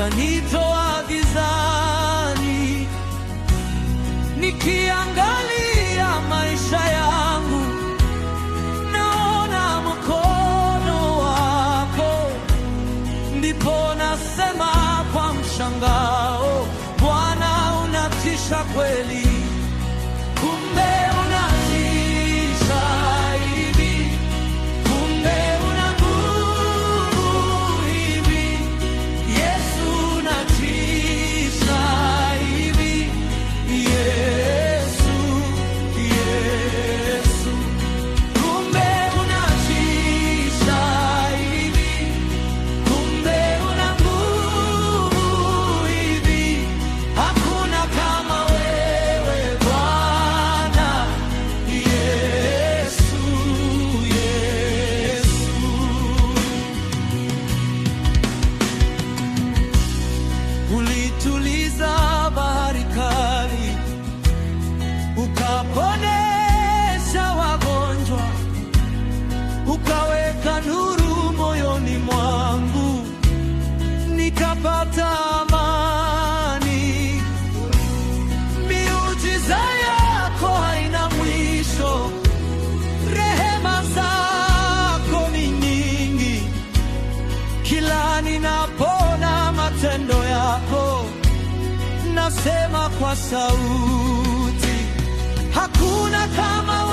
ukanitoa gizani. Nikiangalia maisha yangu, naona mkono wako, ndipo nasema kwa mshangao, Bwana unatisha kweli. Kumbe unatisha hivi, kumbe una nguvu hivi. Yesu unatisha hivi, Yesu, Yesu. Kumbe unatisha hivi, kumbe una nguvu hivi. Hakuna kama wewe Bwana, Yesu, Yesu. Ulituliza bahari kali, ukaponesha wagonjwa, ukaweka nuru moyoni mwangu, nikapata amani. Miujiza yako haina mwisho, rehema zako ni nyingi. Kila ninapona matendo yako, nasema kwa sauti, hakuna kama